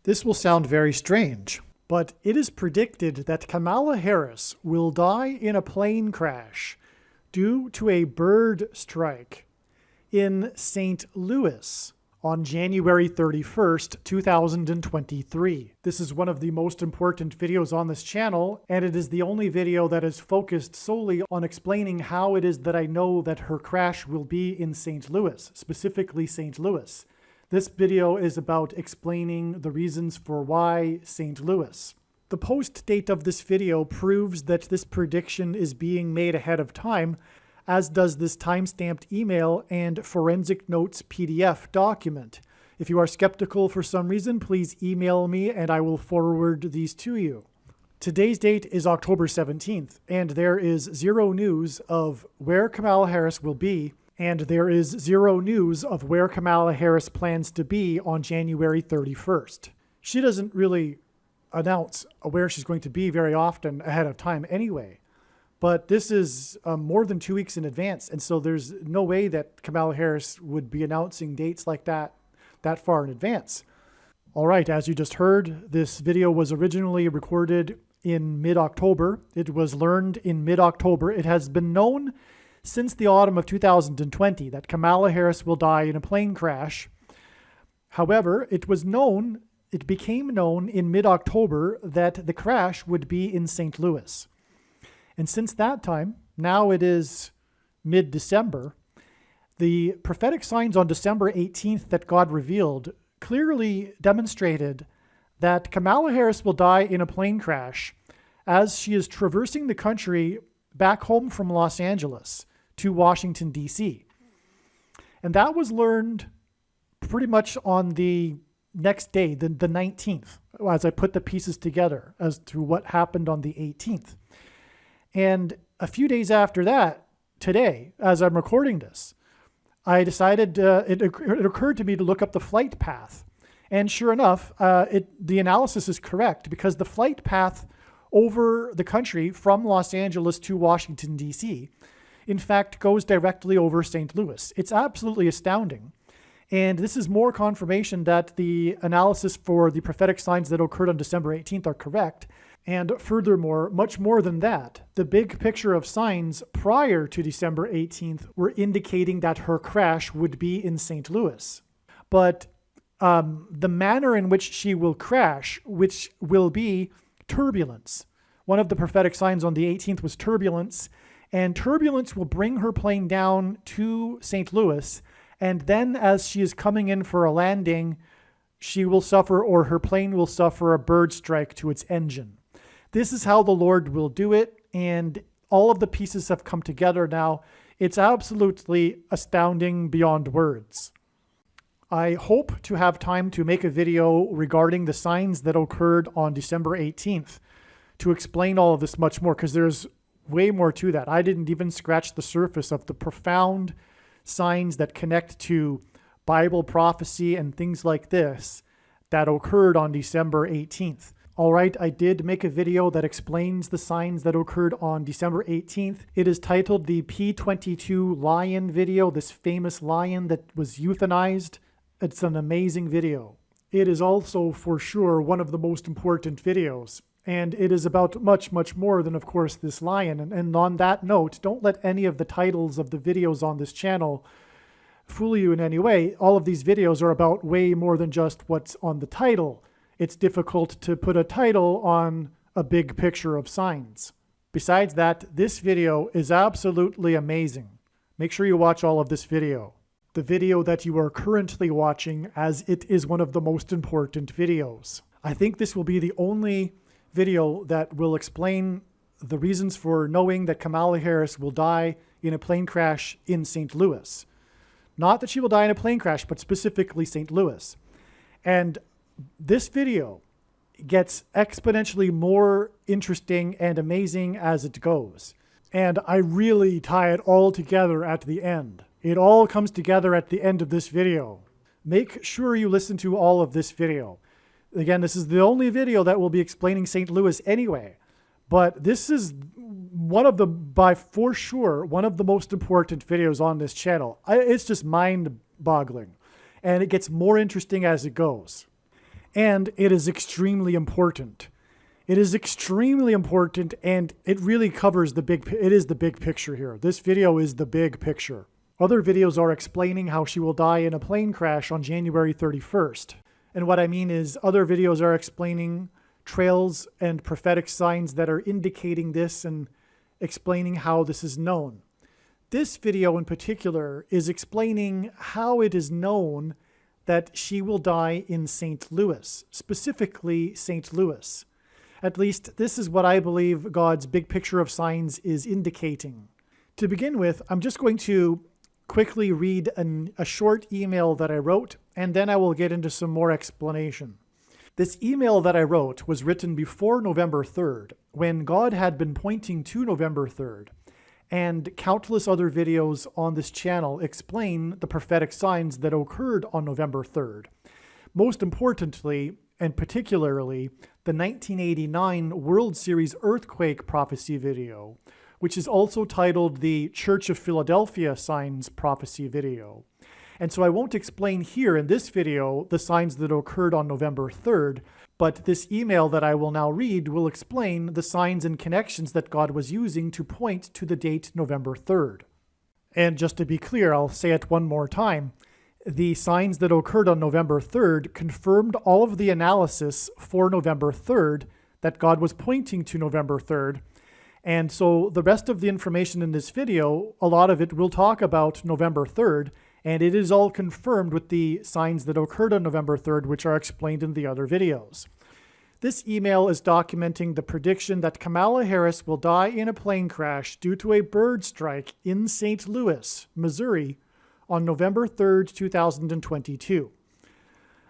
This will sound very strange, but it is predicted that Kamala Harris will die in a plane crash due to a bird strike in St. Louis on January 31st, 2023. This is one of the most important videos on this channel, and it is the only video that is focused solely on explaining how it is that I know that her crash will be in St. Louis, specifically St. Louis. This video is about explaining the reasons for why St. Louis. The post date of this video proves that this prediction is being made ahead of time, as does this timestamped email and forensic notes PDF document. If you are skeptical for some reason, please email me and I will forward these to you. Today's date is October 17th, and there is zero news of where Kamala Harris will be, and there is zero news of where Kamala Harris plans to be on January 31st. She doesn't really announce where she's going to be very often ahead of time anyway. But this is more than 2 weeks in advance, and so there's no way that Kamala Harris would be announcing dates like that far in advance. All right, as you just heard, this video was originally recorded in mid-October. It was learned in mid-October. It has been known since the autumn of 2020 that Kamala Harris will die in a plane crash. However, it became known in mid-October that the crash would be in St. Louis. And since that time, now it is mid-December, the prophetic signs on December 18th that God revealed clearly demonstrated that Kamala Harris will die in a plane crash as she is traversing the country back home from Los Angeles to Washington, D.C. And that was learned pretty much on the next day, the 19th, as I put the pieces together as to what happened on the 18th. And a few days after that, today, as I'm recording this, I decided, it occurred to me to look up the flight path. And sure enough, the analysis is correct, because the flight path over the country from Los Angeles to Washington, D.C., in fact, goes directly over St. Louis. It's absolutely astounding. And this is more confirmation that the analysis for the prophetic signs that occurred on December 18th are correct. And furthermore, much more than that, the big picture of signs prior to December 18th were indicating that her crash would be in St. Louis. But the manner in which she will crash, which will be turbulence. One of the prophetic signs on the 18th was turbulence, and turbulence will bring her plane down to St. Louis, and then as she is coming in for a landing, she will suffer, or her plane will suffer, a bird strike to its engine. This is how the Lord will do it, and all of the pieces have come together now. It's absolutely astounding beyond words. I hope to have time to make a video regarding the signs that occurred on December 18th to explain all of this much more, because there's way more to that. I didn't even scratch the surface of the profound signs that connect to Bible prophecy and things like this that occurred on December 18th. All right, I did make a video that explains the signs that occurred on December 18th. It is titled the P-22 lion video, this famous lion that was euthanized. It's an amazing video. It is also for sure one of the most important videos. And it is about much, much more than, of course, this lion. And on that note, don't let any of the titles of the videos on this channel fool you in any way. All of these videos are about way more than just what's on the title. It's difficult to put a title on a big picture of signs. Besides that, this video is absolutely amazing. Make sure you watch all of this video. The video that you are currently watching, as it is one of the most important videos. I think this will be the only video that will explain the reasons for knowing that Kamala Harris will die in a plane crash in St. Louis. Not that she will die in a plane crash, but specifically St. Louis. And this video gets exponentially more interesting and amazing as it goes. And I really tie it all together at the end. It all comes together at the end of this video. Make sure you listen to all of this video. Again, this is the only video that will be explaining St. Louis anyway. But this is one of the, by for sure, one of the most important videos on this channel. It's just mind-boggling. And it gets more interesting as it goes. And it is extremely important. It is extremely important, and it really covers the big picture here. This video is the big picture. Other videos are explaining how she will die in a plane crash on January 31st. And what I mean is other videos are explaining trails and prophetic signs that are indicating this and explaining how this is known. This video in particular is explaining how it is known that she will die in St. Louis, specifically St. Louis. At least this is what I believe God's big picture of signs is indicating. To begin with, I'm just going to quickly read a short email that I wrote, and then I will get into some more explanation. This email that I wrote was written before November 3rd, when God had been pointing to November 3rd, and countless other videos on this channel explain the prophetic signs that occurred on November 3rd. Most importantly, and particularly, the 1989 World Series earthquake prophecy video, which is also titled the Church of Philadelphia Signs Prophecy video. And so I won't explain here in this video the signs that occurred on November 3rd, but this email that I will now read will explain the signs and connections that God was using to point to the date November 3rd. And just to be clear, I'll say it one more time. The signs that occurred on November 3rd confirmed all of the analysis for November 3rd that God was pointing to November 3rd. And so the rest of the information in this video, a lot of it will talk about November 3rd, and it is all confirmed with the signs that occurred on November 3rd, which are explained in the other videos. This email is documenting the prediction that Kamala Harris will die in a plane crash due to a bird strike in St. Louis, Missouri, on November 3rd, 2022.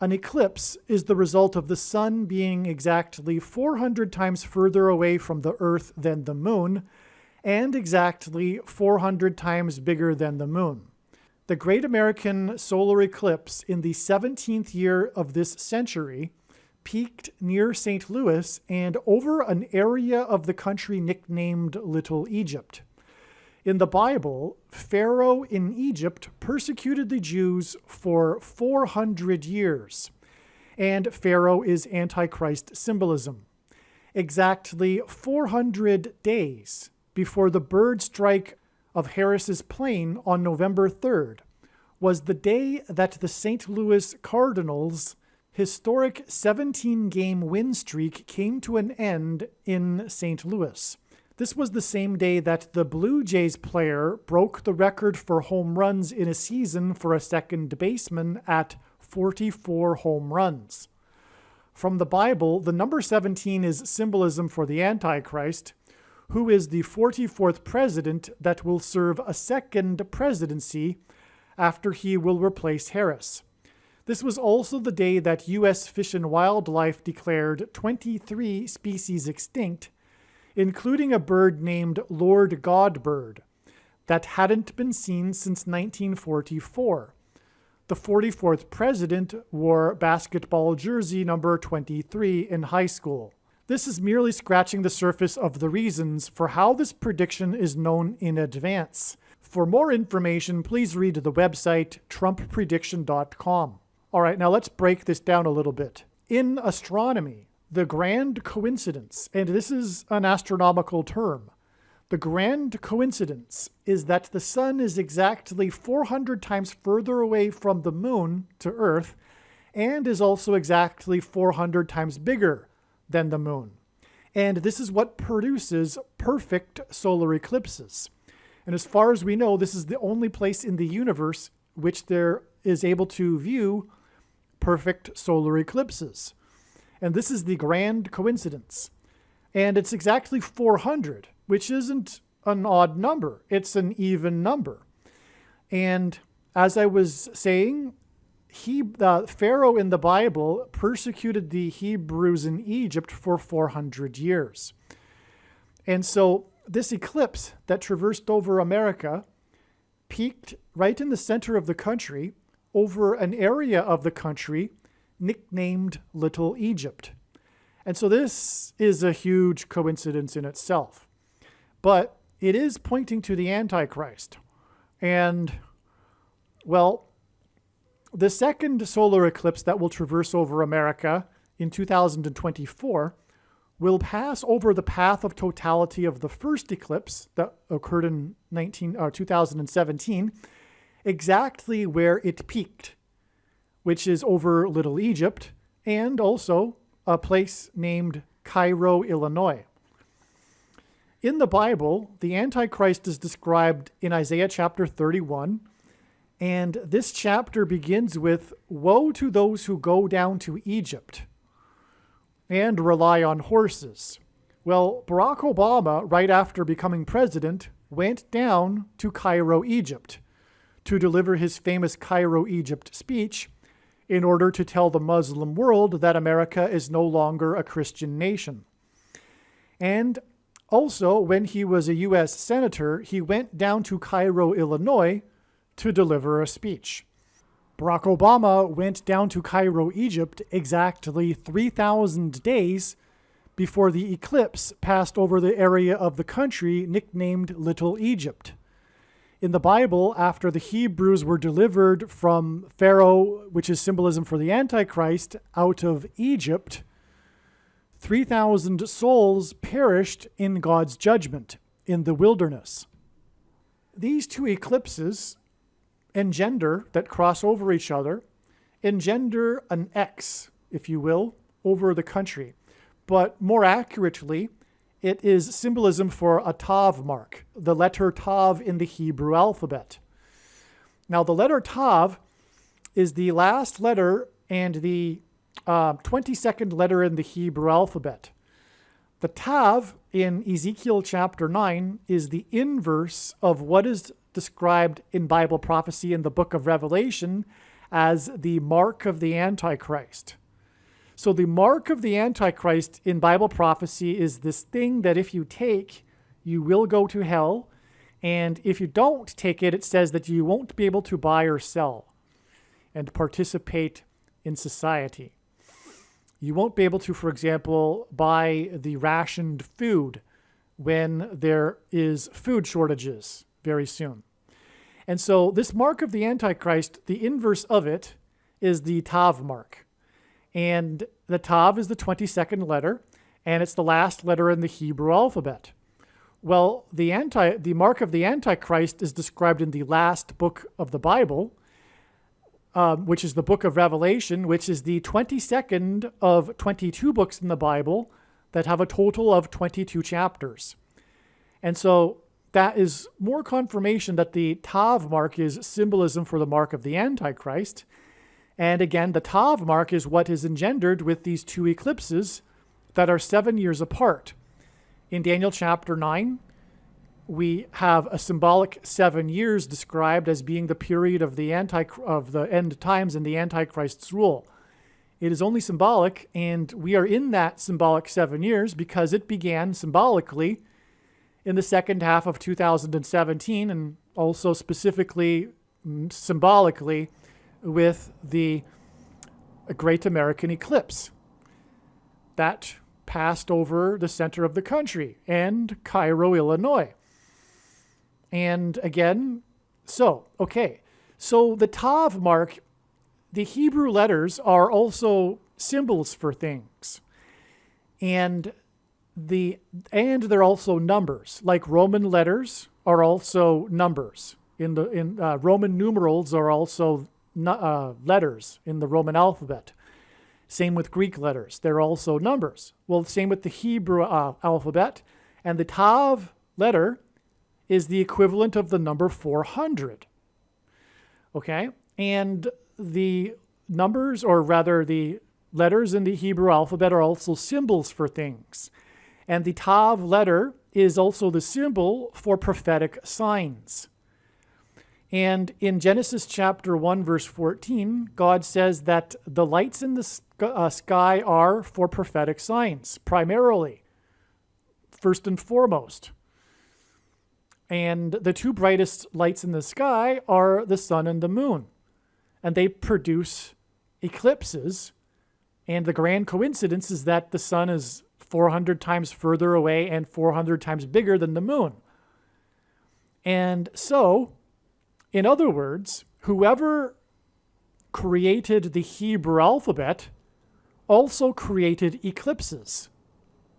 An eclipse is the result of the sun being exactly 400 times further away from the Earth than the moon, and exactly 400 times bigger than the moon. The Great American Solar Eclipse in the 17th year of this century peaked near St. Louis and over an area of the country nicknamed Little Egypt. In the Bible, Pharaoh in Egypt persecuted the Jews for 400 years, and Pharaoh is Antichrist symbolism. Exactly 400 days before the bird strike of Harris's plane on November 3rd was the day that the St. Louis Cardinals' historic 17-game win streak came to an end in St. Louis. This was the same day that the Blue Jays player broke the record for home runs in a season for a second baseman at 44 home runs. From the Bible, the number 17 is symbolism for the Antichrist, who is the 44th president that will serve a second presidency after he will replace Harris. This was also the day that U.S. Fish and Wildlife declared 23 species extinct, including a bird named Lord Godbird that hadn't been seen since 1944. The 44th president wore basketball jersey number 23 in high school. This is merely scratching the surface of the reasons for how this prediction is known in advance. For more information, please read the website trumpprediction.com. All right, now let's break this down a little bit. In astronomy, the grand coincidence, and this is an astronomical term, the grand coincidence is that the sun is exactly 400 times further away from the moon to Earth and is also exactly 400 times bigger than the moon. And this is what produces perfect solar eclipses. And as far as we know, this is the only place in the universe which there is able to view perfect solar eclipses. And this is the grand coincidence. And it's exactly 400, which isn't an odd number. It's an even number. And as I was saying, Pharaoh in the Bible persecuted the Hebrews in Egypt for 400 years. And so this eclipse that traversed over America peaked right in the center of the country over an area of the country nicknamed Little Egypt. And so this is a huge coincidence in itself. But it is pointing to the Antichrist. And, well, the second solar eclipse that will traverse over America in 2024 will pass over the path of totality of the first eclipse that occurred in 2017, exactly where it peaked, which is over Little Egypt, and also a place named Cairo, Illinois. In the Bible, the Antichrist is described in Isaiah chapter 31, and this chapter begins with, "Woe to those who go down to Egypt and rely on horses." Well, Barack Obama, right after becoming president, went down to Cairo, Egypt, to deliver his famous Cairo, Egypt speech in order to tell the Muslim world that America is no longer a Christian nation. And also, when he was a U.S. Senator, he went down to Cairo, Illinois, to deliver a speech. Barack Obama went down to Cairo, Egypt, exactly 3,000 days before the eclipse passed over the area of the country nicknamed Little Egypt. In the Bible, after the Hebrews were delivered from Pharaoh, which is symbolism for the Antichrist, out of Egypt, 3,000 souls perished in God's judgment in the wilderness. These two eclipses that cross over each other, engender an X, if you will, over the country. But more accurately, it is symbolism for a Tav mark, the letter Tav in the Hebrew alphabet. Now, the letter Tav is the last letter and the 22nd letter in the Hebrew alphabet. The Tav in Ezekiel chapter 9 is the inverse of what is described in Bible prophecy in the book of Revelation as the mark of the Antichrist. So the mark of the Antichrist in Bible prophecy is this thing that if you take, you will go to hell. And if you don't take it, it says that you won't be able to buy or sell and participate in society. You won't be able to, for example, buy the rationed food when there is food shortages very soon. And so this mark of the Antichrist, the inverse of it is the Tav mark. And the Tav is the 22nd letter, and it's the last letter in the Hebrew alphabet. Well, the mark of the Antichrist is described in the last book of the Bible, which is the book of Revelation, which is the 22nd of 22 books in the Bible that have a total of 22 chapters. And so that is more confirmation that the Tav mark is symbolism for the mark of the Antichrist. And again, the Tav mark is what is engendered with these two eclipses that are 7 years apart. In Daniel chapter 9, we have a symbolic 7 years described as being the period of the end times and the Antichrist's rule. It is only symbolic, and we are in that symbolic 7 years because it began symbolically in the second half of 2017, and also specifically symbolically with the Great American Eclipse that passed over the center of the country and Cairo, Illinois. And again, so the Tav mark, the Hebrew letters are also symbols for things. And they're also numbers, like Roman letters are also numbers. Roman numerals are also letters in the Roman alphabet. Same with Greek letters. They're also numbers. Well, same with the Hebrew alphabet. And the Tav letter is the equivalent of the number 400. Okay? And the numbers, or rather the letters in the Hebrew alphabet, are also symbols for things. And the Tav letter is also the symbol for prophetic signs. And in Genesis chapter 1, verse 14, God says that the lights in the sky are for prophetic signs, primarily, first and foremost. And the two brightest lights in the sky are the sun and the moon. And they produce eclipses. And the grand coincidence is that the sun is 400 times further away and 400 times bigger than the moon. And so, in other words, whoever created the Hebrew alphabet also created eclipses.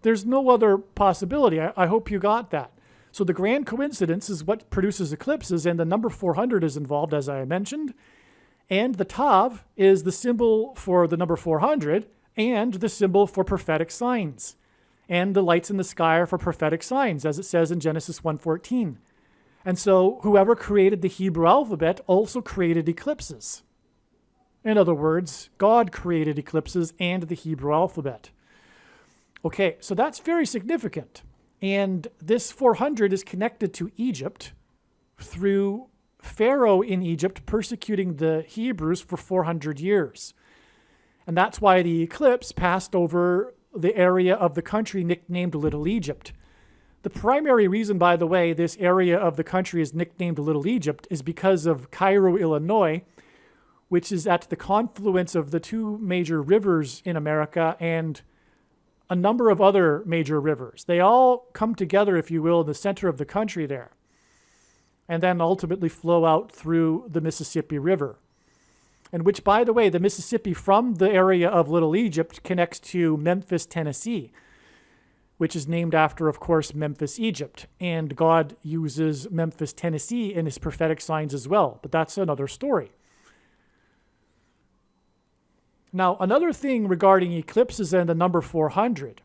There's no other possibility. I hope you got that. So the grand coincidence is what produces eclipses, and the number 400 is involved, as I mentioned. And the Tav is the symbol for the number 400 and the symbol for prophetic signs. And the lights in the sky are for prophetic signs, as it says in Genesis 1:14. And so whoever created the Hebrew alphabet also created eclipses. In other words, God created eclipses and the Hebrew alphabet. Okay, so that's very significant. And this 400 is connected to Egypt through Pharaoh in Egypt persecuting the Hebrews for 400 years. And that's why the eclipse passed over the area of the country nicknamed Little Egypt. The primary reason, by the way, this area of the country is nicknamed Little Egypt is because of Cairo, Illinois, which is at the confluence of the two major rivers in America and a number of other major rivers. They all come together, if you will, in the center of the country there, and then ultimately flow out through the Mississippi River. And which, by the way, the Mississippi from the area of Little Egypt connects to Memphis, Tennessee, which is named after, of course, Memphis, Egypt. And God uses Memphis, Tennessee in his prophetic signs as well. But that's another story. Now, another thing regarding eclipses and the number 400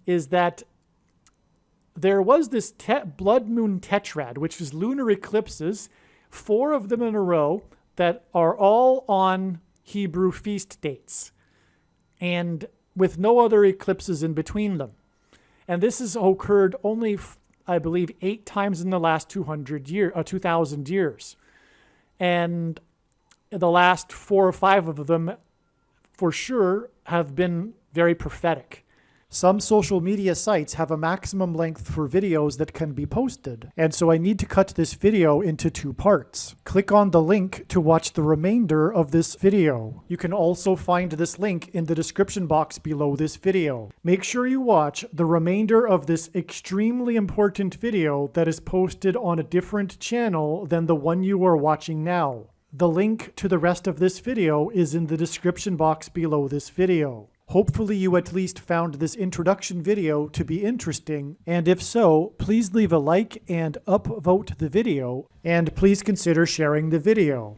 is that there was this blood moon tetrad, which is lunar eclipses, 4 of them in a row that are all on Hebrew feast dates, and with no other eclipses in between them. And this has occurred only, I believe, 8 times in the last 2,000 years. And the last 4 or 5 of them, for sure, have been very prophetic. Some social media sites have a maximum length for videos that can be posted, and so I need to cut this video into 2 parts. Click on the link to watch the remainder of this video. You can also find this link in the description box below this video. Make sure you watch the remainder of this extremely important video that is posted on a different channel than the one you are watching now. The link to the rest of this video is in the description box below this video. Hopefully you at least found this introduction video to be interesting, and if so, please leave a like and upvote the video, and please consider sharing the video.